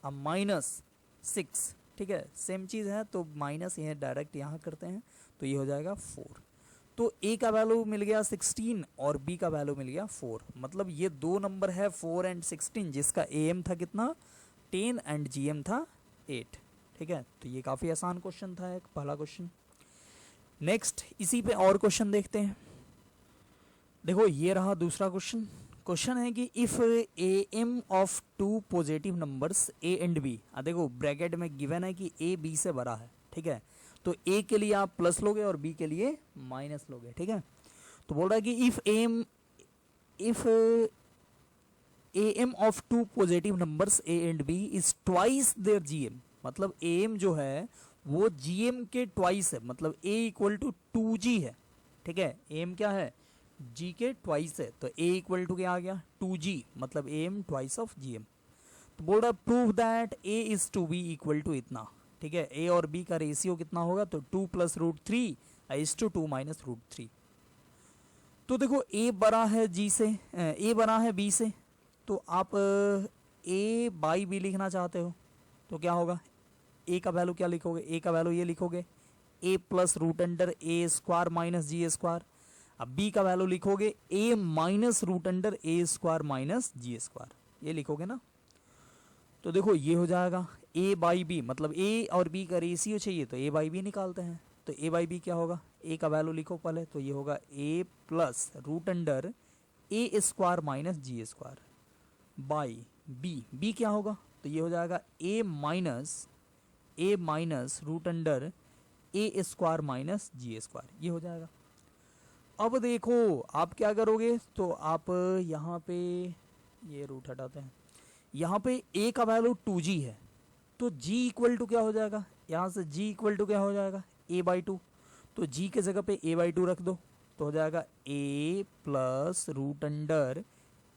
अब माइनस 6, ठीक है, सेम चीज़ है, तो माइनस ये डायरेक्ट यहाँ करते हैं, तो ये हो जाएगा 4। तो a का वैल्यू मिल गया 16 और b का वैल्यू मिल गया 4, मतलब ये 2 नंबर है 4 and 16, जिसका am था कितना? 10 एंड gm था 8, ठीक है। तो ये काफ़ी आसान क्वेश्चन था, एक पहला क्वेश्चन। नेक्स्ट इसी पे और क्वेश्चन देखते हैं। देखो ये रहा दूसरा क्वेश्चन। क्वेश्चन है कि if A M of 2 positive numbers A and B, देखो ब्रैकेट में गिवन है कि ए बी से बड़ा है, ठीक है, तो ए के लिए आप प्लस लोगे और बी के लिए माइनस लोगे, ठीक है। तो बोल रहा है कि if AM of two positive numbers A and B is twice their GM, मतलब AM जो है वो GM के ट्वाइस है, मतलब A इक्वल टू 2G है, ठीक है। AM क्या है, G के ट्वाइस है, तो A इक्वल टू क्या आ गया 2G, मतलब AM ट्वाइस ऑफ GM। तो बोल रहा prove that A is to B equal to इतना, ठीक है। A और B का रेशियो कितना होगा, तो 2 plus root 3 is to 2 minus root 3। तो देखो A बड़ा है G से, A बड़ा है B से, तो आप A बाई B लिखना चाहते हो तो क्या होगा, A का वैल्यू क्या लिखोगे, A का वैल्यू ये लिखोगे A plus root under A square minus G square. अब B का वैल्यू लिखोगे A minus root under A square minus G square, ये लिखोगे ना। तो देखो ये हो जाएगा A बाई बी, मतलब A और B का रेशियो चाहिए तो A बाई बी निकालते हैं। तो A बाई बी क्या होगा, A का वैल्यू लिखो पहले, तो ये होगा A plus root under A square minus G square by B क्या होगा, तो ये हो जाएगा A minus root under A square minus G square, ये हो जाएगा। अब देखो आप क्या करोगे, तो आप यहाँ पे ये रूट हटाते हैं, यहाँ पे A का वैल्यू 2G है, तो G इक्वल टू क्या हो जाएगा, यहाँ से G इक्वल टू क्या हो जाएगा A बाई 2, तो G के जगह पे A बाई 2 रख दो, तो हो जाएगा A plus root under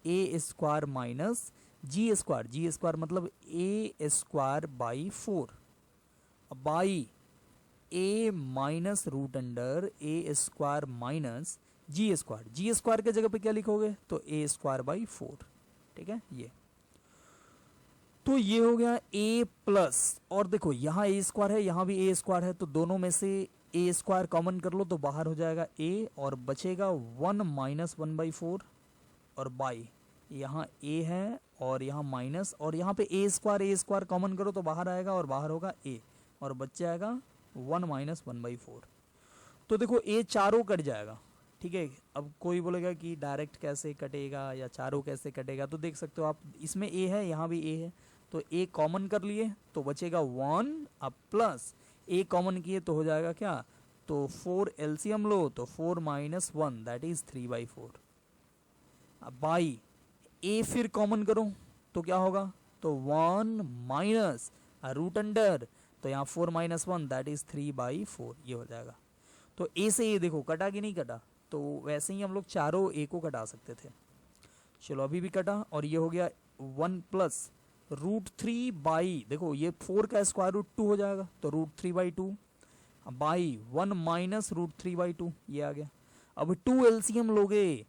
A square minus G square मतलब A square by 4 by A minus root under A square minus G square के जगह पे क्या लिखोगे, तो A स्क्वायर बाई 4, ठीक है। ये तो ये हो गया A प्लस, और देखो यहाँ A स्क्वायर है यहाँ भी A स्क्वायर है, तो दोनों में से A स्क्वायर कॉमन कर लो तो बाहर हो जाएगा A और बचेगा 1 माइनस 1/4 और बाई यहाँ A है और यहाँ माइनस, और यहाँ पे A स्क्वायर कॉमन करो तो बाहर आएगा और बाहर होगा A और बच जाएगा 1 माइनस 1/4। तो देखो A चारों कट जाएगा, ठीक है। अब कोई बोलेगा कि डायरेक्ट कैसे कटेगा या चारों कैसे कटेगा, तो देख सकते हो आप, इसमें A है यहाँ भी A है, तो A कॉमन कर लिए तो बचेगा 1, अब प्लस A कॉमन किए तो हो जाएगा क्या, तो 4 एलसीएम लो तो 4 माइनस 1 दैट इज 3/4। अब बाई A फिर कॉमन करो तो क्या होगा, तो 1 माइनस रूट अंडर, तो यहाँ 4 माइनस 1 दैट इज 3/4, ये हो जाएगा। तो A से A देखो कटा कि नहीं कटा, तो वैसे ही हम लोग चारों A को कटा सकते थे। चलो अभी भी कटा, और ये हो गया 1 प्लस रूट 3 बाई, देखो ये 4 का स्क्वायर रूट 2 हो जाएगा, तो रूट 3/2 बाई 1 माइनस रूट 3/2, ये आ गया। अब 2 एलसीएम लोगे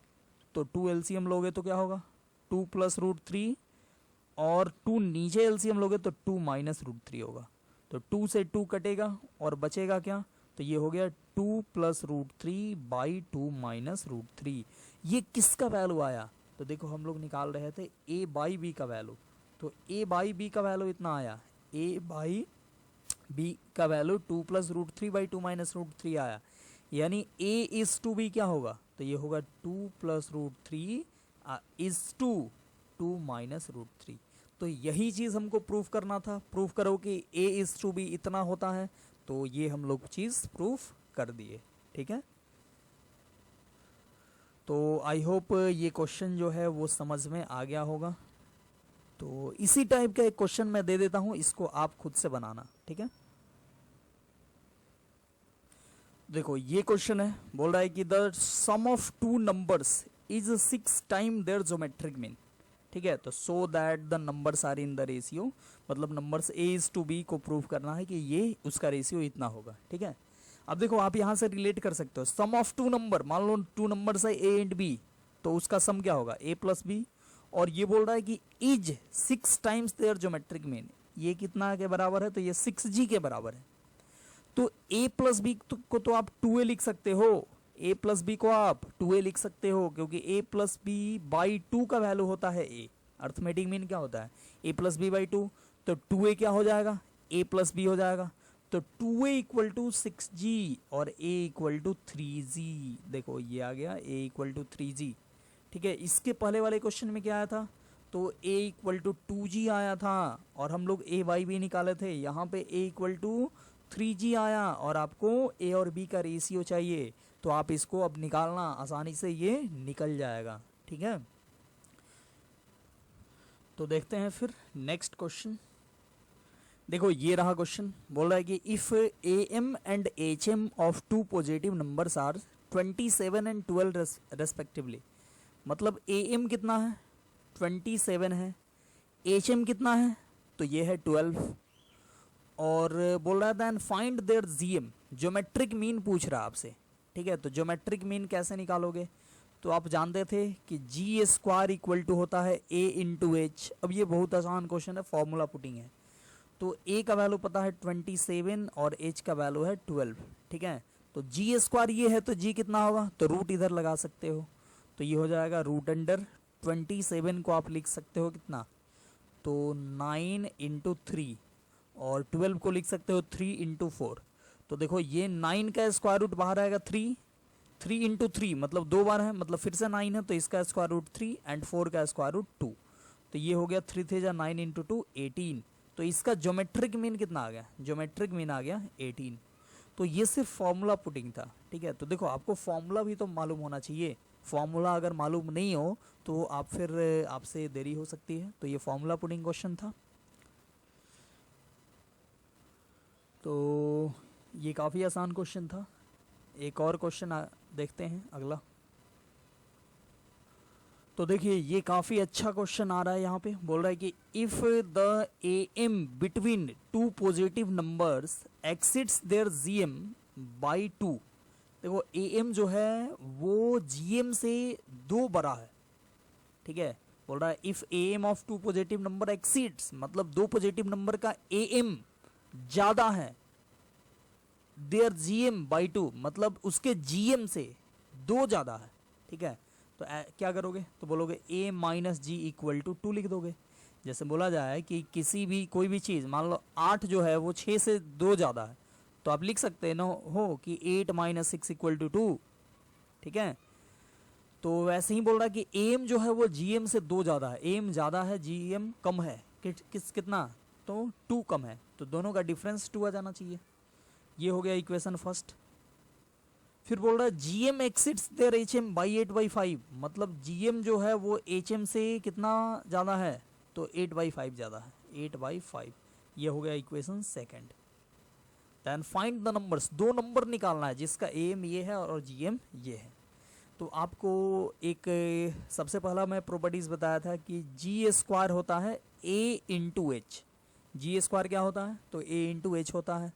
तो 2 एलसीएम लोगे तो क्या होगा, 2 प्लस रूट 3, और 2 नीचे एलसीएम लोगे तो 2 माइनस रूट 3 होगा, तो 2 से 2 कटेगा और बचेगा क्या, तो ये हो गया 2 plus root 3 by 2 minus root 3। ये किसका वैल्यू आया, तो देखो हम लोग निकाल रहे थे A बाई बी का वैल्यू, तो A बाई बी का वैल्यू इतना आया, A बाई बी का value 2 plus root 3 by 2 minus root 3 आया, यानी A इज टू बी क्या होगा, तो ये होगा 2 plus root 3 is to 2 minus root 3। तो यही चीज़ हमको प्रूफ करना था, प्रूफ करो कि A इज टू बी इतना होता है, तो ये हम लोग चीज़ प्रूफ कर दिए, ठीक है। तो आई होप ये क्वेश्चन जो है वो समझ में आ गया होगा। तो इसी टाइप का एक क्वेश्चन मैं दे देता हूं, इसको आप खुद से बनाना, ठीक है। देखो ये क्वेश्चन है, बोल रहा है कि the sum of two numbers is 6 time their geometric mean, ठीक है। तो so that the numbers are in the ratio, मतलब numbers A is to B को प्रूव करना है कि ये उसका रेशियो इतना होगा, ठीक है। अब देखो आप यहाँ से रिलेट कर सकते हो, सम ऑफ टू नंबर, मान लो टू नंबर्स है A एंड B, तो उसका सम क्या होगा A प्लस B, और ये बोल रहा है कि is 6 times their geometric mean, ये कितना के बराबर है, तो ये 6G के बराबर है। तो A प्लस बी को तो आप 2A लिख सकते हो, A प्लस बी को आप 2A लिख सकते हो, क्योंकि A प्लस बी बाई 2 का वैल्यू होता है A, अर्थमेटिक मीन क्या होता है A प्लस बी बाई 2, तो 2A क्या हो जाएगा, A प्लस बी हो जाएगा, तो 2A इक्वल टू 6G और A इक्वल टू 3G, देखो ये आ गया A इक्वल टू 3G, ठीक है। इसके पहले वाले क्वेश्चन में क्या आया था, तो A इक्वल टू 2G आया था और हम लोग A बाई बी निकाले थे, यहाँ पे A इक्वल टू 3G आया और आपको A और B का रेशियो चाहिए, तो आप इसको अब निकालना, आसानी से ये निकल जाएगा, ठीक है। तो देखते हैं फिर नेक्स्ट क्वेश्चन। देखो ये रहा क्वेश्चन, बोल रहा है कि if A M and H M of two positive numbers are 27 and 12 respectively. मतलब ए एम कितना है, 27 है, एच एम कितना है, तो ये है 12। और बोल रहा था and find their G M, geometric mean पूछ रहा है आपसे। ठीक है, तो ज्योमेट्रिक मीन कैसे निकालोगे, तो आप जानते थे कि जी स्क्वायर इक्वल टू होता है ए इंटू एच। अब ये बहुत आसान क्वेश्चन है, फॉर्मूला पुटिंग है। तो ए का वैल्यू पता है 27 और एच का वैल्यू है 12। ठीक है, तो जी स्क्वायर ये है तो जी कितना होगा, तो रूट इधर लगा सकते हो, तो ये हो जाएगा रूट अंडर 27 को आप लिख सकते हो कितना, तो 9 इंटू 3, और 12 को लिख सकते हो 3 इंटू 4। तो देखो ये 9 का स्क्वायर रूट बाहर आएगा 3, 3 इंटू 3 मतलब 2 बार है, मतलब फिर से 9 है, तो इसका स्क्वायर रूट 3 एंड 4 का स्क्वायर रूट 2। तो ये हो गया 3 थे जा 9 इंटू 2 18। तो इसका ज्योमेट्रिक मीन कितना आ गया, ज्योमेट्रिक मीन आ गया 18। तो ये सिर्फ फॉर्मूला पुटिंग था। ठीक है, तो देखो आपको फॉर्मूला भी तो मालूम होना चाहिए। फॉर्मूला अगर मालूम नहीं हो तो आप फिर आपसे देरी हो सकती है। तो ये फॉर्मूला पुटिंग क्वेश्चन था। तो ये काफ़ी आसान क्वेश्चन था। एक और क्वेश्चन देखते हैं अगला। तो देखिए ये काफ़ी अच्छा क्वेश्चन आ रहा है। यहाँ पे बोल रहा है कि if the A M between two positive numbers exceeds their G M by 2। देखो ए एम जो है वो जी एम से 2 बड़ा है। ठीक है, बोल रहा है if A M of two positive number exceeds, मतलब 2 पॉजिटिव नंबर का ए एम ज़्यादा है देयर जी एम बाई 2, मतलब उसके जी एम से 2 ज़्यादा है। ठीक है, तो क्या करोगे, तो बोलोगे a minus G equal to 2 लिख दोगे। जैसे बोला जाए कि किसी भी कोई भी चीज़, मान लो 8 जो है वो 6 से 2 ज़्यादा है, तो आप लिख सकते हैं ना हो कि 8 माइनस 6 इक्वल टू 2। ठीक है, तो वैसे ही बोल रहा है कि एम जो है वो जीएम से 2 ज़्यादा है, एम ज़्यादा है जीएम कम है। कितना, तो 2 कम है, तो दोनों का डिफरेंस 2 आ जाना चाहिए। ये हो गया इक्वेशन फर्स्ट। फिर बोल रहा है G M exceeds their H M by 8/5, मतलब जी एम जो है वो एच एम से कितना ज़्यादा है, तो 8/5 ज़्यादा है, 8/5। ये हो गया equation second. Then find the numbers, 2 number निकालना है जिसका ए एम ये है और जी एम ये है। तो आपको एक सबसे पहला मैं प्रॉपर्टीज़ बताया था कि जी स्क्वायर होता है ए इंटू एच। जी स्क्वायर क्या होता है, तो ए इंटू एच होता है।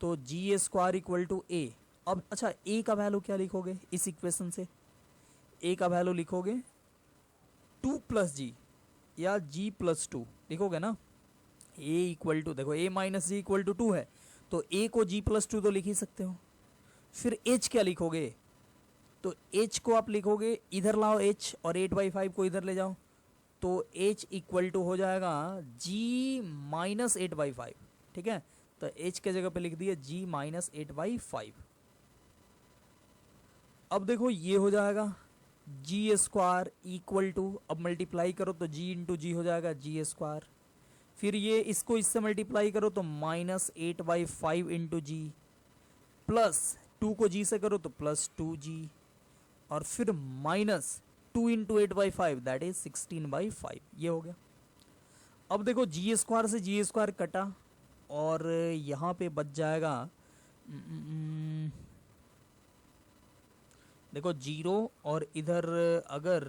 तो जी स्क्वायर इक्वल टू ए। अब अच्छा ए का वैल्यू क्या लिखोगे इस इक्वेशन से, ए का वैल्यू लिखोगे 2 प्लस जी या जी प्लस 2 लिखोगे ना। ए इक्वल टू, देखो ए माइनस जी इक्वल टू 2 है, तो ए को जी प्लस 2 तो लिख ही सकते हो। फिर एच क्या लिखोगे, तो एच को आप लिखोगे, इधर लाओ एच और 8/5 को इधर ले जाओ, तो एच इक्वल टू हो जाएगा जी माइनस 8/5। ठीक है, तो एच के जगह पे लिख दिया जी माइनस 8/5। अब देखो ये हो जाएगा जी स्क्वायर इक्वल टू, अब मल्टीप्लाई करो तो जी इंटू जी हो जाएगा जी स्क्वायर। फिर ये इसको इससे मल्टीप्लाई करो तो माइनस 8/5 इंटू जी, प्लस 2 को जी से करो तो प्लस 2g, और फिर माइनस 2 इंटू 8/5 दैट इज 16/5। ये हो गया। अब देखो जी स्क्वायर से जी स्क्वायर कटा और यहाँ पे बच जाएगा देखो 0, और इधर अगर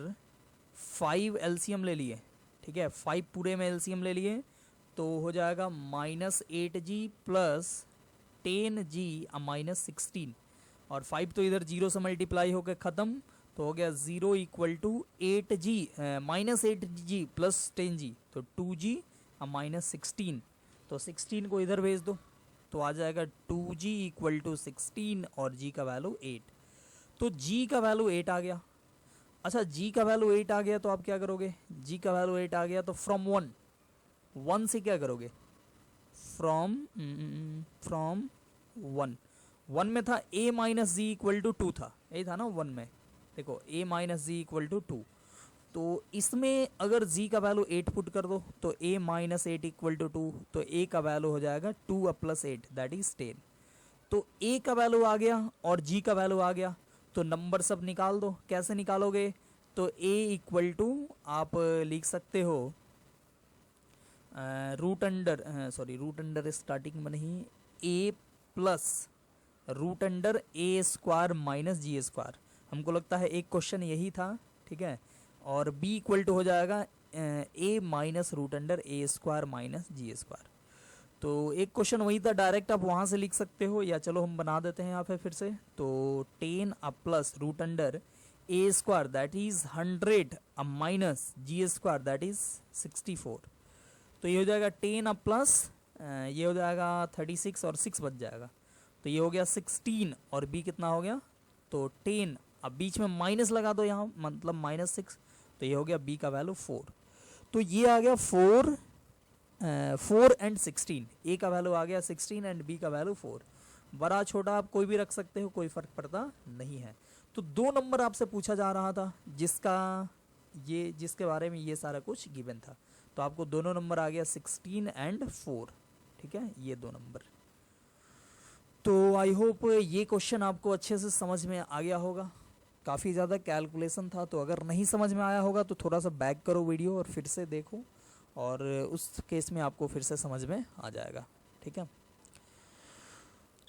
5 एलसीएम ले लिए, ठीक है 5 पूरे में एलसीएम ले लिए, तो हो जाएगा -8g प्लस 10g माइनस 16, और 5 तो इधर 0 से मल्टीप्लाई होकर ख़त्म, तो हो गया 0 equal to 8g minus 8g plus 10g, तो 2g माइनस 16, तो 16 को इधर भेज दो तो आ जाएगा 2g इक्वल टू 16 और g का वैल्यू 8। तो g का वैल्यू 8 आ गया। अच्छा g का वैल्यू 8 आ गया तो आप क्या करोगे, g का वैल्यू 8 आ गया तो फ्रॉम 1 से क्या करोगे, फ्रॉम 1 में था a minus G equal to 2 था, यही था ना 1 में। देखो a minus G equal to 2, तो इसमें अगर g का वैल्यू 8 पुट कर दो तो a माइनस 8 इक्वल टू 2, तो a का वैल्यू हो जाएगा 2 प्लस 8 दैट इज 10। तो a का वैल्यू आ गया और g का वैल्यू आ गया, तो नंबर सब निकाल दो। कैसे निकालोगे, तो a इक्वल टू आप लिख सकते हो root under root under starting में नहीं, A plus root under A square minus G square, हमको लगता है एक क्वेश्चन यही था, ठीक है। और बी इक्वल टू हो जाएगा ए minus root under A square minus G square. तो एक क्वेश्चन वही था, डायरेक्ट आप वहाँ से लिख सकते हो, या चलो हम बना देते हैं यहाँ पे फिर से। तो 10 uh plus root under A square that is 100 uh minus G square that is 64। तो ये हो जाएगा 10 अ प्लस ये हो जाएगा 36 और 6 बच जाएगा, तो ये हो गया 16 और बी कितना हो गया, तो 10, अब बीच में माइनस लगा दो यहाँ, मतलब -6, तो ये हो गया बी का वैल्यू 4। तो ये आ गया 4 एंड 16, ए का वैल्यू आ गया 16 एंड बी का वैल्यू 4। बड़ा छोटा आप कोई भी रख सकते हो, कोई फर्क पड़ता नहीं है। तो 2 नंबर आपसे पूछा जा रहा था जिसके बारे में ये सारा कुछ गिवन था, तो आपको दोनों नंबर आ गया 16 एंड 4, ठीक है, ये 2 नंबर। तो आई होप ये क्वेश्चन आपको अच्छे से समझ में आ गया होगा। काफ़ी ज़्यादा कैलकुलेशन था, तो अगर नहीं समझ में आया होगा तो थोड़ा सा बैक करो वीडियो और फिर से देखो, और उस केस में आपको फिर से समझ में आ जाएगा, ठीक है।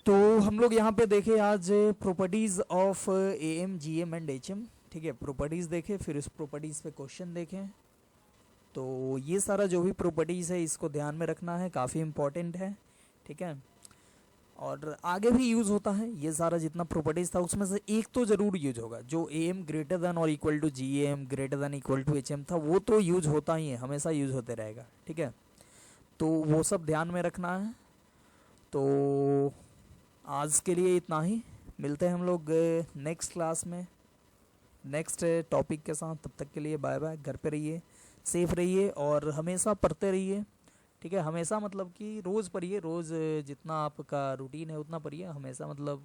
तो हम लोग यहाँ पे देखे आज properties of am GM and HM, ठीक है, प्रॉपर्टीज़ देखे, फिर उस प्रॉपर्टीज़ पे क्वेश्चन देखें। तो ये सारा जो भी प्रॉपर्टीज़ है इसको ध्यान में रखना है, काफ़ी इम्पोर्टेंट है, ठीक है, और आगे भी यूज़ होता है। ये सारा जितना प्रॉपर्टीज़ था उसमें से एक तो ज़रूर यूज होगा, जो एम ग्रेटर देन और equal to G M greater than equal to H M था, वो तो यूज होता ही है, हमेशा यूज होते रहेगा, ठीक है। तो वो सब ध्यान में रखना है। तो आज के लिए इतना ही, मिलते हैं हम लोग नेक्स्ट क्लास में नेक्स्ट टॉपिक के साथ। तब तक के लिए बाय बाय, घर पे रहिए, सेफ रहिए और हमेशा पढ़ते रहिए, ठीक है। हमेशा मतलब कि रोज़ पढ़िए, रोज़ जितना आपका रूटीन है उतना पढ़िए हमेशा, मतलब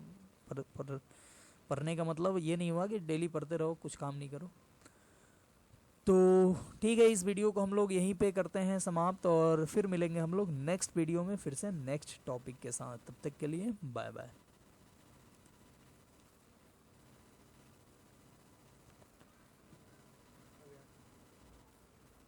पढ़ने का मतलब ये नहीं हुआ कि डेली पढ़ते रहो, कुछ काम नहीं करो। तो ठीक है, इस वीडियो को हम लोग यहीं पे करते हैं समाप्त, और फिर मिलेंगे हम लोग नेक्स्ट वीडियो में फिर से नेक्स्ट टॉपिक के साथ। तब तक के लिए बाय बाय।